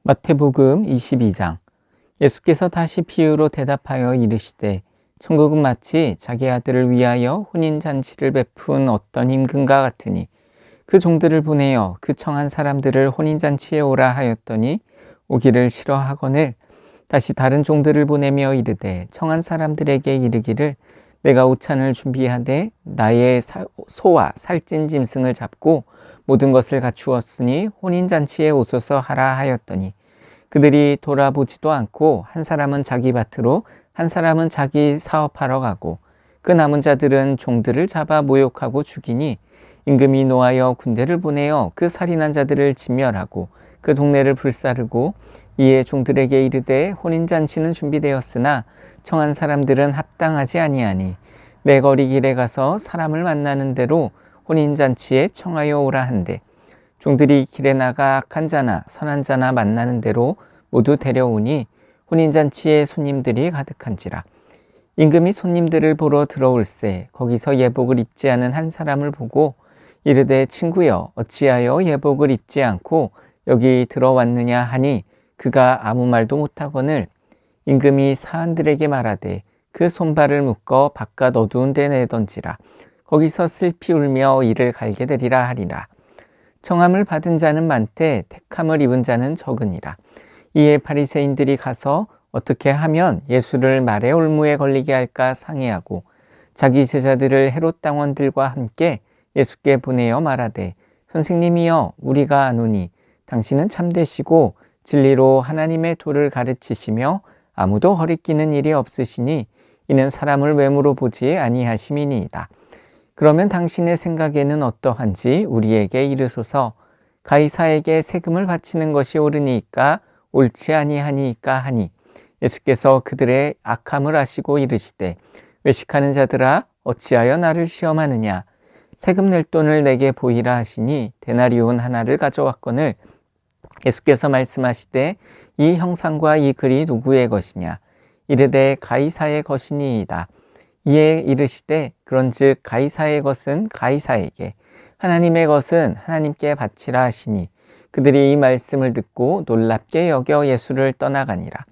마태복음 22장. 예수께서 다시 비유로 대답하여 이르시되 천국은 마치 자기 아들을 위하여 혼인잔치를 베푼 어떤 임금과 같으니 그 종들을 보내어 그 청한 사람들을 혼인잔치에 오라 하였더니 오기를 싫어하거늘 다시 다른 종들을 보내며 이르되 청한 사람들에게 이르기를 내가 오찬을 준비하되 나의 소와 살찐 짐승을 잡고 모든 것을 갖추었으니 혼인잔치에 오소서 하라 하였더니 그들이 돌아보지도 않고 한 사람은 자기 밭으로 한 사람은 자기 사업하러 가고 그 남은 자들은 종들을 잡아 모욕하고 죽이니 임금이 노하여 군대를 보내어 그 살인한 자들을 진멸하고 그 동네를 불사르고 이에 종들에게 이르되 혼인잔치는 준비되었으나 청한 사람들은 합당하지 아니하니 내 거리 길에 가서 사람을 만나는 대로 혼인잔치에 청하여 오라 한대 종들이 길에 나가 악한 자나 선한 자나 만나는 대로 모두 데려오니 혼인잔치에 손님들이 가득한지라. 임금이 손님들을 보러 들어올세 거기서 예복을 입지 않은 한 사람을 보고 이르되 친구여 어찌하여 예복을 입지 않고 여기 들어왔느냐 하니 그가 아무 말도 못하거늘 임금이 사한들에게 말하되 그 손발을 묶어 바깥 어두운 데 내던지라. 거기서 슬피 울며 이를 갈게 되리라 하리라. 청함을 받은 자는 많되 택함을 입은 자는 적으니라. 이에 바리새인들이 가서 어떻게 하면 예수를 말의 올무에 걸리게 할까 상의하고 자기 제자들을 헤롯 당원들과 함께 예수께 보내어 말하되 선생님이여 우리가 아노니 당신은 참되시고 진리로 하나님의 도를 가르치시며 아무도 허리끼는 일이 없으시니 이는 사람을 외모로 보지 아니하심이니이다. 그러면 당신의 생각에는 어떠한지 우리에게 이르소서. 가이사에게 세금을 바치는 것이 옳으니까 옳지 아니하니까 하니 예수께서 그들의 악함을 아시고 이르시되 외식하는 자들아 어찌하여 나를 시험하느냐. 세금 낼 돈을 내게 보이라 하시니 데나리온 하나를 가져왔거늘 예수께서 말씀하시되 이 형상과 이 글이 누구의 것이냐. 이르되 가이사의 것이니이다. 이에 이르시되 그런즉 가이사의 것은 가이사에게 하나님의 것은 하나님께 바치라 하시니 그들이 이 말씀을 듣고 놀랍게 여겨 예수를 떠나가니라.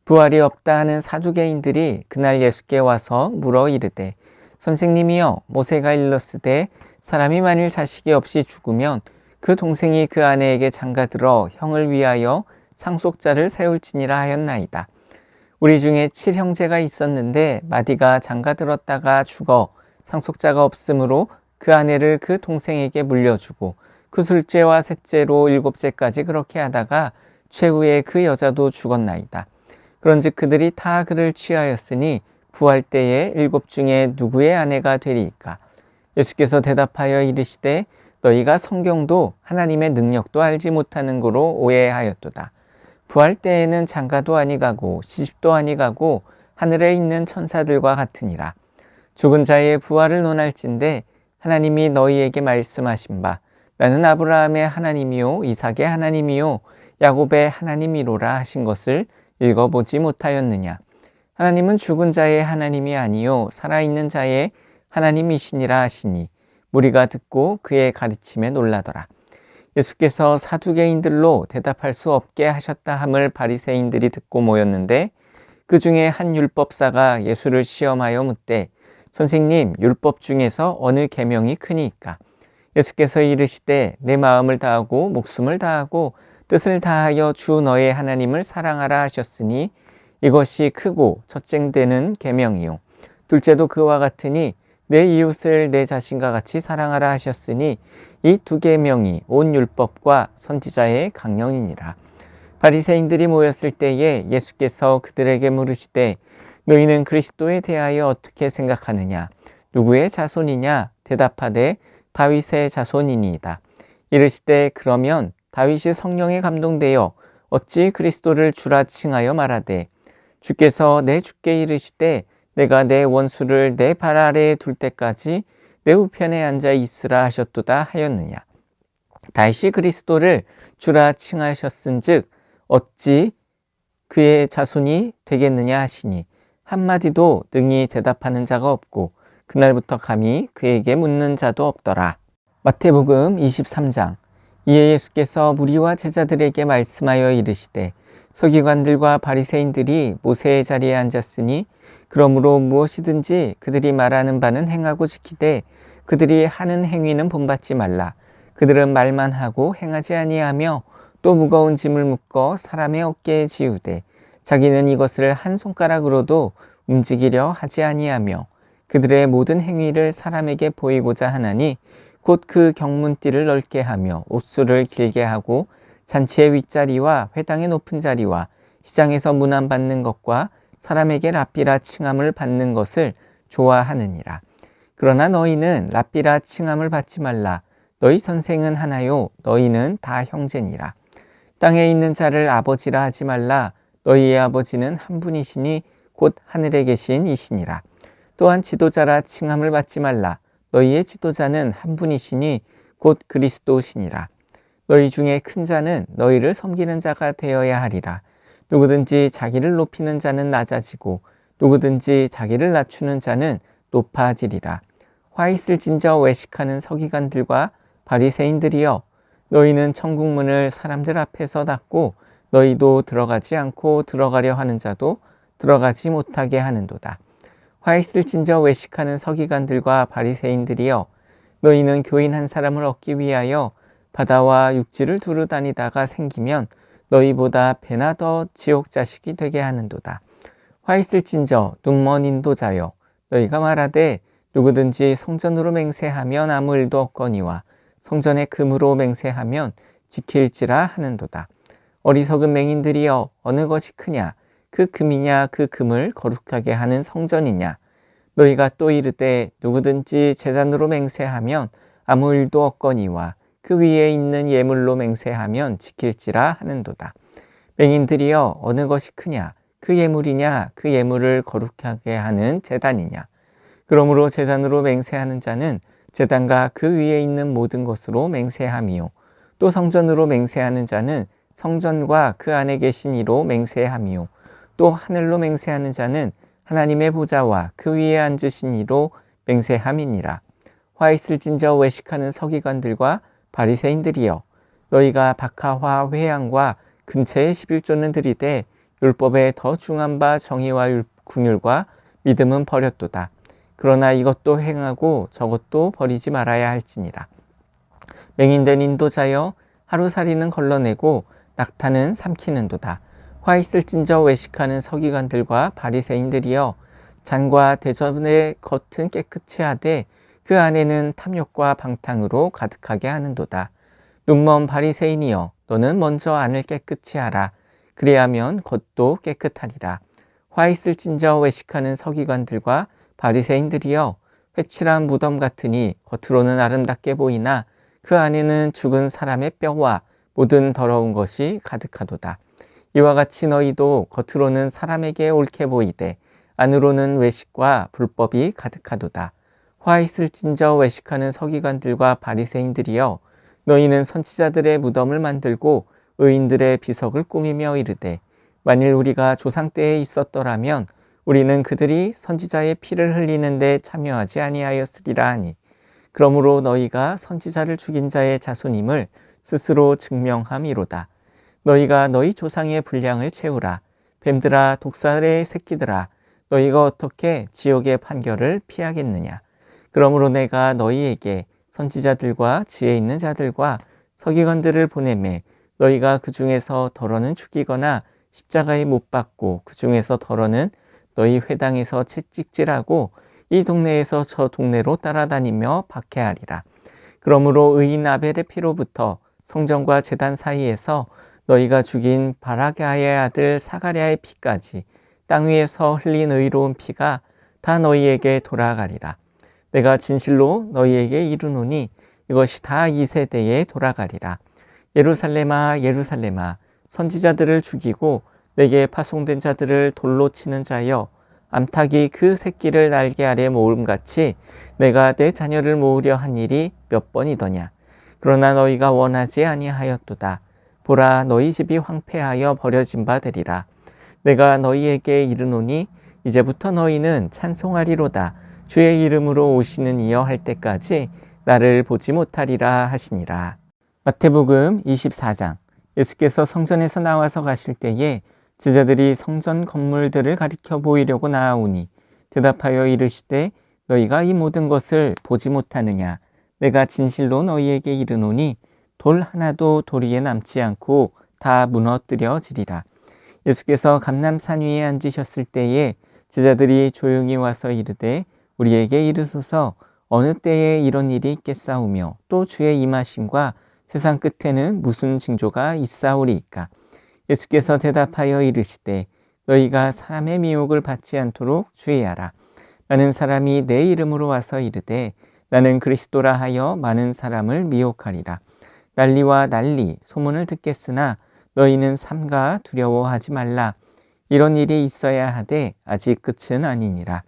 부활이 없다 하는 사두개인들이 그날 예수께 와서 물어 이르되 선생님이여 모세가 일렀으되 사람이 만일 자식이 없이 죽으면 그 동생이 그 아내에게 장가들어 형을 위하여 상속자를 세울지니라 하였나이다. 우리 중에 7형제가 있었는데 마디가 장가들었다가 죽어 상속자가 없으므로 그 아내를 그 동생에게 물려주고 그 둘째와 셋째로 7째까지 그렇게 하다가 최후에 그 여자도 죽었나이다. 그런즉 그들이 다 그를 취하였으니 부활 때에 7 중에 누구의 아내가 되리이까. 예수께서 대답하여 이르시되 너희가 성경도 하나님의 능력도 알지 못하는 거로 오해하였도다. 부활 때에는 장가도 아니가고 시집도 아니가고 하늘에 있는 천사들과 같으니라. 죽은 자의 부활을 논할진대 하나님이 너희에게 말씀하신 바 나는 아브라함의 하나님이요 이삭의 하나님이요 야곱의 하나님이로라 하신 것을 읽어보지 못하였느냐. 하나님은 죽은 자의 하나님이 아니요 살아있는 자의 하나님이시니라 하시니 무리가 듣고 그의 가르침에 놀라더라. 예수께서 사두개인들로 대답할 수 없게 하셨다 함을 바리새인들이 듣고 모였는데 그 중에 한 율법사가 예수를 시험하여 묻되 선생님 율법 중에서 어느 계명이 크니이까. 예수께서 이르시되 내 마음을 다하고 목숨을 다하고 뜻을 다하여 주 너의 하나님을 사랑하라 하셨으니 이것이 크고 첫째되는 계명이요 둘째도 그와 같으니 내 이웃을 내 자신과 같이 사랑하라 하셨으니 이 2계명이 온 율법과 선지자의 강령이니라. 바리새인들이 모였을 때에 예수께서 그들에게 물으시되 너희는 그리스도에 대하여 어떻게 생각하느냐. 누구의 자손이냐. 대답하되 다윗의 자손이니이다. 이르시되 그러면 다윗이 성령에 감동되어 어찌 그리스도를 주라 칭하여 말하되 주께서 내 주께 이르시되 내가 내 원수를 내 발 아래에 둘 때까지 내 우편에 앉아 있으라 하셨도다 하였느냐. 다시 그리스도를 주라 칭하셨은즉 어찌 그의 자손이 되겠느냐 하시니 한마디도 능히 대답하는 자가 없고 그날부터 감히 그에게 묻는 자도 없더라. 마태복음 23장. 이에 예수께서 무리와 제자들에게 말씀하여 이르시되 서기관들과 바리새인들이 모세의 자리에 앉았으니 그러므로 무엇이든지 그들이 말하는 바는 행하고 지키되 그들이 하는 행위는 본받지 말라. 그들은 말만 하고 행하지 아니하며 또 무거운 짐을 묶어 사람의 어깨에 지우되 자기는 이것을 한 손가락으로도 움직이려 하지 아니하며 그들의 모든 행위를 사람에게 보이고자 하나니 곧 그 경문띠를 넓게 하며 옷수를 길게 하고 잔치의 윗자리와 회당의 높은 자리와 시장에서 문안받는 것과 사람에게 랍비라 칭함을 받는 것을 좋아하느니라. 그러나 너희는 랍비라 칭함을 받지 말라. 너희 선생은 하나요 너희는 다 형제니라. 땅에 있는 자를 아버지라 하지 말라. 너희의 아버지는 한 분이시니 곧 하늘에 계신 이시니라. 또한 지도자라 칭함을 받지 말라. 너희의 지도자는 한 분이시니 곧 그리스도시니라. 너희 중에 큰 자는 너희를 섬기는 자가 되어야 하리라. 누구든지 자기를 높이는 자는 낮아지고 누구든지 자기를 낮추는 자는 높아지리라. 화 있을진저 외식하는 서기관들과 바리새인들이여, 너희는 천국문을 사람들 앞에서 닫고 너희도 들어가지 않고 들어가려 하는 자도 들어가지 못하게 하는도다. 화 있을진저 외식하는 서기관들과 바리새인들이여, 너희는 교인 한 사람을 얻기 위하여 바다와 육지를 두루 다니다가 생기면 너희보다 배나 더 지옥 자식이 되게 하는도다. 화 있을진저 눈먼 인도자여, 너희가 말하되 누구든지 성전으로 맹세하면 아무 일도 없거니와 성전의 금으로 맹세하면 지킬지라 하는도다. 어리석은 맹인들이여, 어느 것이 크냐? 그 금이냐 그 금을 거룩하게 하는 성전이냐? 너희가 또 이르되 누구든지 제단으로 맹세하면 아무 일도 없거니와 그 위에 있는 예물로 맹세하면 지킬지라 하는도다. 맹인들이여, 어느 것이 크냐? 그 예물이냐 그 예물을 거룩하게 하는 제단이냐? 그러므로 제단으로 맹세하는 자는 제단과 그 위에 있는 모든 것으로 맹세함이요, 또 성전으로 맹세하는 자는 성전과 그 안에 계신 이로 맹세함이요, 또 하늘로 맹세하는 자는 하나님의 보좌와 그 위에 앉으신 이로 맹세함이니라. 화 있을진저 외식하는 서기관들과 바리새인들이여, 너희가 박하와 회양과 근처의 11조는 드리되 율법에 더 중한 바 정의와 궁율과 믿음은 버렸도다. 그러나 이것도 행하고 저것도 버리지 말아야 할지니라. 맹인된 인도자여, 하루살이는 걸러내고 낙타는 삼키는도다. 화 있을진저 외식하는 서기관들과 바리새인들이여, 잔과 대접의 겉은 깨끗이 하되 그 안에는 탐욕과 방탕으로 가득하게 하는도다. 눈먼 바리새인이여, 너는 먼저 안을 깨끗이 하라. 그리하면 겉도 깨끗하리라. 화 있을진저 외식하는 서기관들과 바리새인들이여, 회칠한 무덤 같으니 겉으로는 아름답게 보이나 그 안에는 죽은 사람의 뼈와 모든 더러운 것이 가득하도다. 이와 같이 너희도 겉으로는 사람에게 옳게 보이되 안으로는 외식과 불법이 가득하도다. 화 있을진저 외식하는 서기관들과 바리새인들이여, 너희는 선지자들의 무덤을 만들고 의인들의 비석을 꾸미며 이르되 만일 우리가 조상 때에 있었더라면 우리는 그들이 선지자의 피를 흘리는 데 참여하지 아니하였으리라 하니, 그러므로 너희가 선지자를 죽인 자의 자손임을 스스로 증명함이로다. 너희가 너희 조상의 분량을 채우라. 뱀들아, 독사의 새끼들아, 너희가 어떻게 지옥의 판결을 피하겠느냐? 그러므로 내가 너희에게 선지자들과 지혜 있는 자들과 서기관들을 보내매 너희가 그 중에서 덜어는 죽이거나 십자가에 못 박고 그 중에서 덜어는 너희 회당에서 채찍질하고 이 동네에서 저 동네로 따라다니며 박해하리라. 그러므로 의인 아벨의 피로부터 성전과 제단 사이에서 너희가 죽인 바라게아의 아들 사가랴의 피까지 땅 위에서 흘린 의로운 피가 다 너희에게 돌아가리라. 내가 진실로 너희에게 이르노니 이것이 다 이 세대에 돌아가리라. 예루살렘아, 예루살렘아, 선지자들을 죽이고 내게 파송된 자들을 돌로 치는 자여, 암탉이 그 새끼를 날개 아래 모음같이 내가 내 자녀를 모으려 한 일이 몇 번이더냐. 그러나 너희가 원하지 아니하였도다. 보라, 너희 집이 황폐하여 버려진 바 되리라. 내가 너희에게 이르노니 이제부터 너희는 찬송하리로다. 주의 이름으로 오시는 이여 할 때까지 나를 보지 못하리라 하시니라. 마태복음 24장. 예수께서 성전에서 나와서 가실 때에 제자들이 성전 건물들을 가리켜 보이려고 나아오니 대답하여 이르시되 너희가 이 모든 것을 보지 못하느냐. 내가 진실로 너희에게 이르노니 돌 하나도 도리에 남지 않고 다 무너뜨려지리라. 예수께서 감람산 위에 앉으셨을 때에 제자들이 조용히 와서 이르되 우리에게 이르소서 어느 때에 이런 일이 있겠사오며 또 주의 임하심과 세상 끝에는 무슨 징조가 있사오리이까. 예수께서 대답하여 이르시되 너희가 사람의 미혹을 받지 않도록 주의하라. 많은 사람이 내 이름으로 와서 이르되 나는 그리스도라 하여 많은 사람을 미혹하리라. 난리와 난리 소문을 듣겠으나 너희는 삼가 두려워하지 말라. 이런 일이 있어야 하되 아직 끝은 아니니라.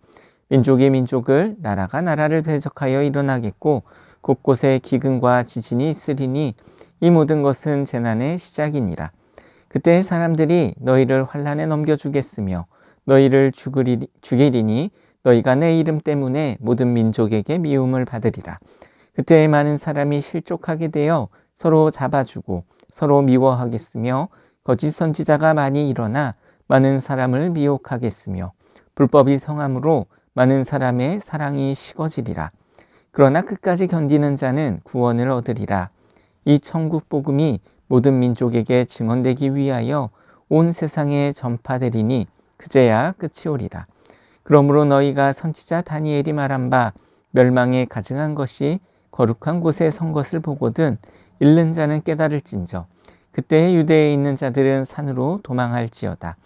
민족이 민족을 나라가 나라를 대적하여 일어나겠고 곳곳에 기근과 지진이 있으리니 이 모든 것은 재난의 시작이니라. 그때 사람들이 너희를 환난에 넘겨주겠으며 너희를 죽이리니 너희가 내 이름 때문에 모든 민족에게 미움을 받으리라. 그때 많은 사람이 실족하게 되어 서로 잡아주고 서로 미워하겠으며 거짓 선지자가 많이 일어나 많은 사람을 미혹하겠으며 불법이 성함으로 많은 사람의 사랑이 식어지리라. 그러나 끝까지 견디는 자는 구원을 얻으리라. 이 천국 복음이 모든 민족에게 증언되기 위하여 온 세상에 전파되리니 그제야 끝이 오리라. 그러므로 너희가 선지자 다니엘이 말한 바 멸망에 가증한 것이 거룩한 곳에 선 것을 보거든 읽는 자는 깨달을진저. 그때 유대에 있는 자들은 산으로 도망할지어다.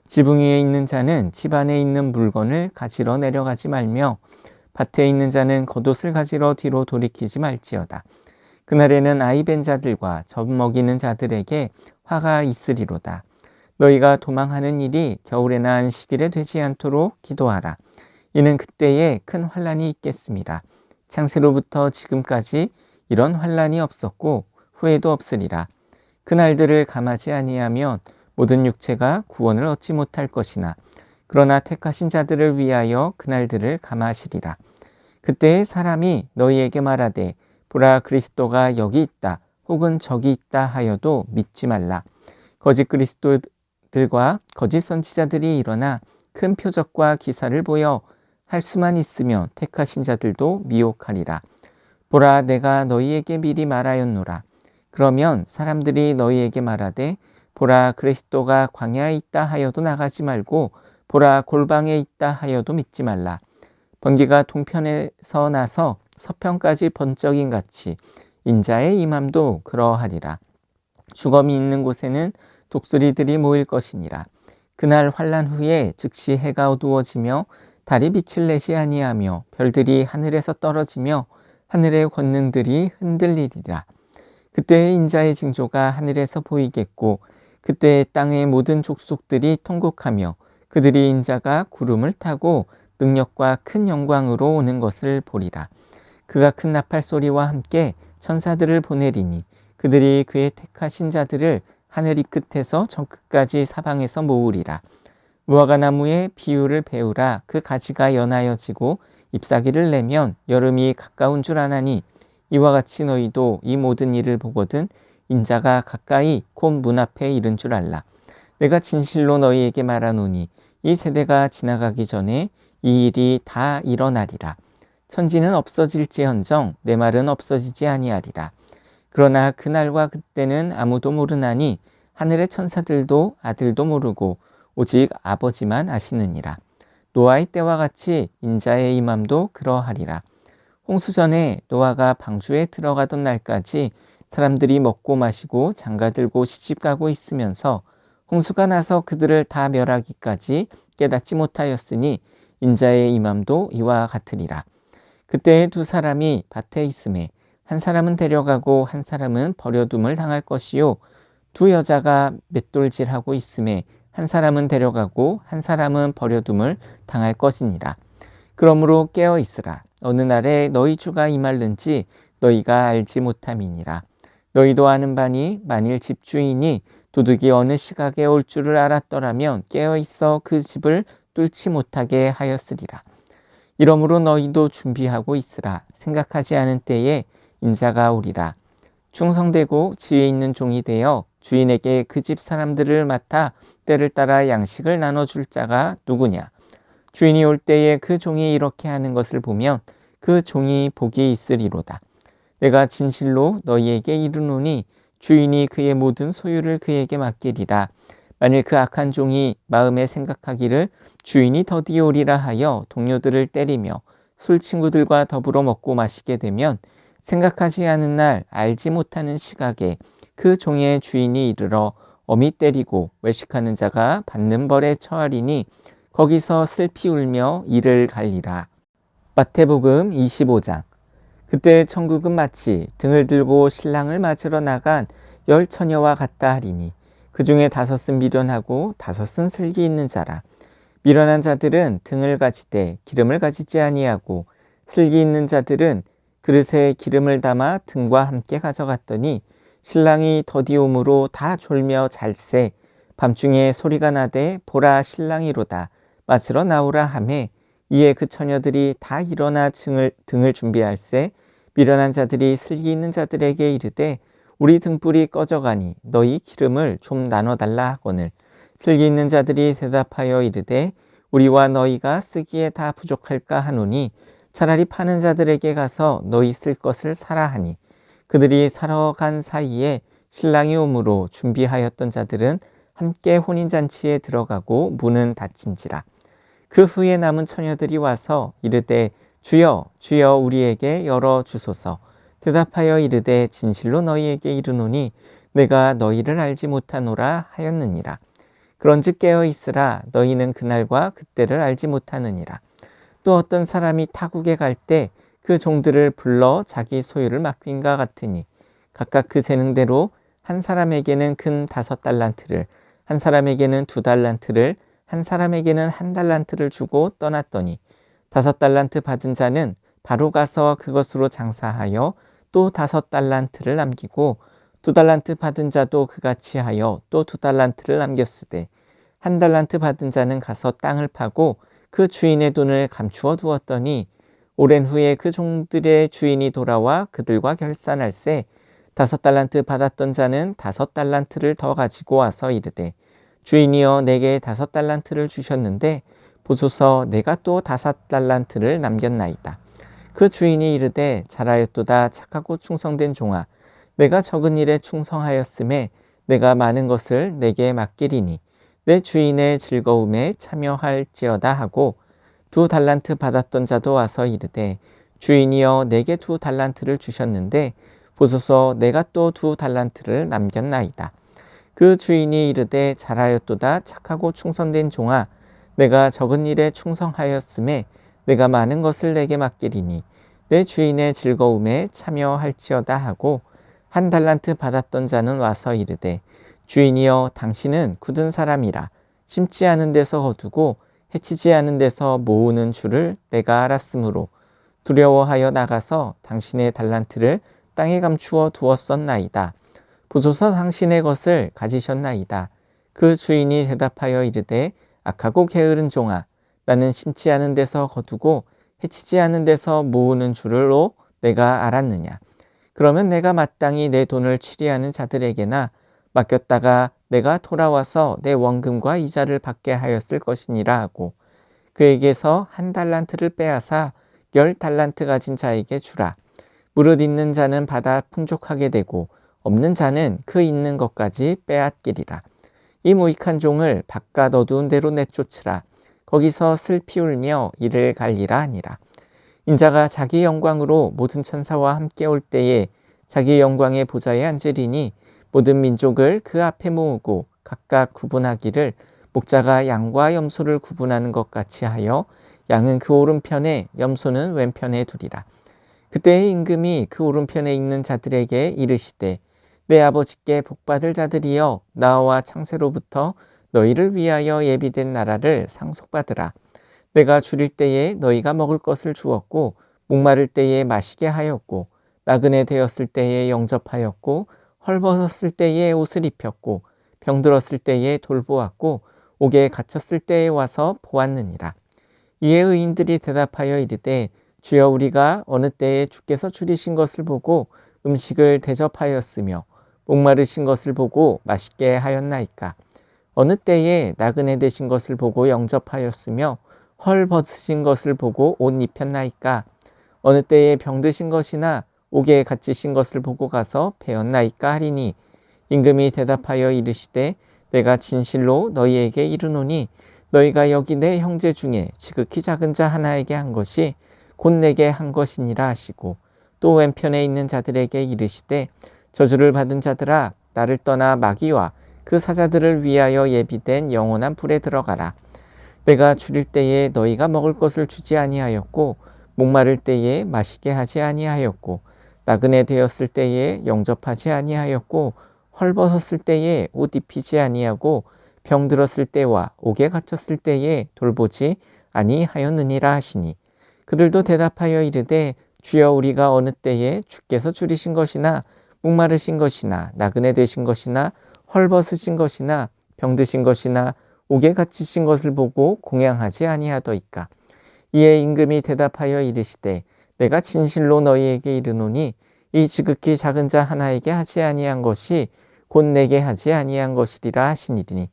지붕 위에 있는 자는 집 안에 있는 물건을 가지러 내려가지 말며 밭에 있는 자는 겉옷을 가지러 뒤로 돌이키지 말지어다. 그날에는 아이 벤 자들과 젖 먹이는 자들에게 화가 있으리로다. 너희가 도망하는 일이 겨울에나 안식일에 되지 않도록 기도하라. 이는 그때에 큰 환난이 있겠습니다. 창세로부터 지금까지 이런 환난이 없었고 후에도 없으리라. 그날들을 감하지 아니하면 모든 육체가 구원을 얻지 못할 것이나 그러나 택하신 자들을 위하여 그날들을 감하시리라. 그때에 사람이 너희에게 말하되 보라 그리스도가 여기 있다 혹은 저기 있다 하여도 믿지 말라. 거짓 그리스도들과 거짓 선지자들이 일어나 큰 표적과 기사를 보여 할 수만 있으면 택하신 자들도 미혹하리라. 보라 내가 너희에게 미리 말하였노라. 그러면 사람들이 너희에게 말하되 보라 그리스도가 광야에 있다 하여도 나가지 말고 보라 골방에 있다 하여도 믿지 말라. 번개가 동편에서 나서 서편까지 번쩍인 같이 인자의 임함도 그러하리라. 주검이 있는 곳에는 독수리들이 모일 것이니라. 그날 환난 후에 즉시 해가 어두워지며 달이 빛을 내지 아니하며 별들이 하늘에서 떨어지며 하늘의 권능들이 흔들리리라. 그때의 인자의 징조가 하늘에서 보이겠고 그때 땅의 모든 족속들이 통곡하며 그들이 인자가 구름을 타고 능력과 큰 영광으로 오는 것을 보리라. 그가 큰 나팔 소리와 함께 천사들을 보내리니 그들이 그의 택하신 자들을 하늘 이 끝에서 저 끝까지 사방에서 모으리라. 무화과 나무의 비유를 배우라. 그 가지가 연하여지고 잎사귀를 내면 여름이 가까운 줄 아나니 이와 같이 너희도 이 모든 일을 보거든 인자가 가까이 곧 문 앞에 이른 줄 알라. 내가 진실로 너희에게 말하노니 이 세대가 지나가기 전에 이 일이 다 일어나리라. 천지는 없어질지언정 내 말은 없어지지 아니하리라. 그러나 그날과 그때는 아무도 모르나니 하늘의 천사들도 아들도 모르고 오직 아버지만 아시느니라. 노아의 때와 같이 인자의 임함도 그러하리라. 홍수전에 노아가 방주에 들어가던 날까지 사람들이 먹고 마시고 장가들고 시집가고 있으면서 홍수가 나서 그들을 다 멸하기까지 깨닫지 못하였으니 인자의 임함도 이와 같으리라. 그때에 두 사람이 밭에 있음에 한 사람은 데려가고 한 사람은 버려둠을 당할 것이요 두 여자가 맷돌질하고 있음에 한 사람은 데려가고 한 사람은 버려둠을 당할 것이니라. 그러므로 깨어 있으라. 어느 날에 너희 주가 임할는지 너희가 알지 못함이니라. 너희도 아는 바니 만일 집주인이 도둑이 어느 시각에 올 줄을 알았더라면 깨어 있어 그 집을 뚫지 못하게 하였으리라. 이러므로 너희도 준비하고 있으라. 생각하지 않은 때에 인자가 오리라. 충성되고 지혜 있는 종이 되어 주인에게 그 집 사람들을 맡아 때를 따라 양식을 나눠줄 자가 누구냐? 주인이 올 때에 그 종이 이렇게 하는 것을 보면 그 종이 복이 있으리로다. 내가 진실로 너희에게 이르노니 주인이 그의 모든 소유를 그에게 맡기리라. 만일 그 악한 종이 마음에 생각하기를 주인이 더디 오리라 하여 동료들을 때리며 술 친구들과 더불어 먹고 마시게 되면 생각하지 않은 날 알지 못하는 시각에 그 종의 주인이 이르러 엄히 때리고 외식하는 자가 받는 벌에 처하리니 거기서 슬피 울며 이를 갈리라. 마태복음 25장. 그때 천국은 마치 등을 들고 신랑을 맞으러 나간 10 처녀와 같다 하리니 그 중에 5은 미련하고 5은 슬기 있는 자라. 미련한 자들은 등을 가지되 기름을 가지지 아니하고 슬기 있는 자들은 그릇에 기름을 담아 등과 함께 가져갔더니 신랑이 더디옴으로 다 졸며 잘새 밤중에 소리가 나되 보라 신랑이로다 맞으러 나오라 하매 이에 그 처녀들이 다 일어나 등을 준비할세 미련한 자들이 슬기 있는 자들에게 이르되 우리 등불이 꺼져가니 너희 기름을 좀 나눠달라 하거늘 슬기 있는 자들이 대답하여 이르되 우리와 너희가 쓰기에 다 부족할까 하노니 차라리 파는 자들에게 가서 너희 쓸 것을 사라 하니 그들이 사러 간 사이에 신랑이 오므로 준비하였던 자들은 함께 혼인잔치에 들어가고 문은 닫힌지라. 그 후에 남은 처녀들이 와서 이르되 주여 주여 우리에게 열어 주소서. 대답하여 이르되 진실로 너희에게 이르노니 내가 너희를 알지 못하노라 하였느니라. 그런즉 깨어 있으라 너희는 그날과 그때를 알지 못하느니라. 또 어떤 사람이 타국에 갈 때 그 종들을 불러 자기 소유를 맡긴가 같으니 각각 그 재능대로 한 사람에게는 근 5달란트를 한 사람에게는 2달란트를 한 사람에게는 1달란트를 주고 떠났더니 5달란트 받은 자는 바로 가서 그것으로 장사하여 또 5달란트를 남기고 2달란트 받은 자도 그같이 하여 또 2달란트를 남겼으되 1달란트 받은 자는 가서 땅을 파고 그 주인의 돈을 감추어 두었더니 오랜 후에 그 종들의 주인이 돌아와 그들과 결산할세 5달란트 받았던 자는 5달란트를 더 가지고 와서 이르되 주인이여 내게 5달란트를 주셨는데 보소서 내가 또 5달란트를 남겼나이다. 그 주인이 이르되 잘하였도다 착하고 충성된 종아 내가 적은 일에 충성하였음에 내가 많은 것을 내게 맡기리니 내 주인의 즐거움에 참여할지어다 하고 2달란트 받았던 자도 와서 이르되 주인이여 내게 2달란트를 주셨는데 보소서 내가 또 2달란트를 남겼나이다. 그 주인이 이르되 잘하였도다 착하고 충성된 종아 내가 적은 일에 충성하였음에 내가 많은 것을 내게 맡기리니 내 주인의 즐거움에 참여할지어다 하고 1달란트 받았던 자는 와서 이르되 주인이여 당신은 굳은 사람이라 심지 않은 데서 거두고 해치지 않은 데서 모으는 줄을 내가 알았으므로 두려워하여 나가서 당신의 달란트를 땅에 감추어 두었었나이다. 보소서 당신의 것을 가지셨나이다. 그 주인이 대답하여 이르되 악하고 게으른 종아 나는 심지 않은 데서 거두고 해치지 않은 데서 모으는 줄로 내가 알았느냐. 그러면 내가 마땅히 내 돈을 취리하는 자들에게나 맡겼다가 내가 돌아와서 내 원금과 이자를 받게 하였을 것이니라 하고 그에게서 1달란트를 빼앗아 10달란트 가진 자에게 주라. 무릇 있는 자는 받아 풍족하게 되고 없는 자는 그 있는 것까지 빼앗기리라. 이 무익한 종을 바깥 어두운 데로 내쫓으라. 거기서 슬피 울며 이를 갈리라 하니라. 인자가 자기 영광으로 모든 천사와 함께 올 때에 자기 영광의 보좌에 앉으리니 모든 민족을 그 앞에 모으고 각각 구분하기를 목자가 양과 염소를 구분하는 것 같이 하여 양은 그 오른편에 염소는 왼편에 두리라. 그때의 임금이 그 오른편에 있는 자들에게 이르시되 내 아버지께 복받을 자들이여 나와 창세로부터 너희를 위하여 예비된 나라를 상속받으라. 내가 줄일 때에 너희가 먹을 것을 주었고 목마를 때에 마시게 하였고 나그네 되었을 때에 영접하였고 헐벗었을 때에 옷을 입혔고 병들었을 때에 돌보았고 옥에 갇혔을 때에 와서 보았느니라. 이에 의인들이 대답하여 이르되 주여 우리가 어느 때에 주께서 줄이신 것을 보고 음식을 대접하였으며 목마르신 것을 보고 맛있게 하였나이까? 어느 때에 나그네 되신 것을 보고 영접하였으며 헐 벗으신 것을 보고 옷 입혔나이까? 어느 때에 병드신 것이나 옥에 갇히신 것을 보고 가서 배웠나이까 하리니, 임금이 대답하여 이르시되 내가 진실로 너희에게 이르노니 너희가 여기 내 형제 중에 지극히 작은 자 하나에게 한 것이 곧 내게 한 것이니라 하시고, 또 왼편에 있는 자들에게 이르시되 저주를 받은 자들아, 나를 떠나 마귀와 그 사자들을 위하여 예비된 영원한 불에 들어가라. 내가 줄일 때에 너희가 먹을 것을 주지 아니하였고, 목마를 때에 마시게 하지 아니하였고, 나그네 되었을 때에 영접하지 아니하였고, 헐벗었을 때에 옷 입히지 아니하고, 병들었을 때와 옥에 갇혔을 때에 돌보지 아니하였느니라 하시니, 그들도 대답하여 이르되 주여, 우리가 어느 때에 주께서 줄이신 것이나 목마르신 것이나 나그네 되신 것이나 헐벗으신 것이나 병드신 것이나 옥에 갇히신 것을 보고 공양하지 아니하더이까? 이에 임금이 대답하여 이르시되 내가 진실로 너희에게 이르노니 이 지극히 작은 자 하나에게 하지 아니한 것이 곧 내게 하지 아니한 것이리라 하시니니,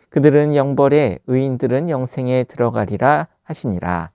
그들은 영벌에 의인들은 영생에 들어가리라 하시니라.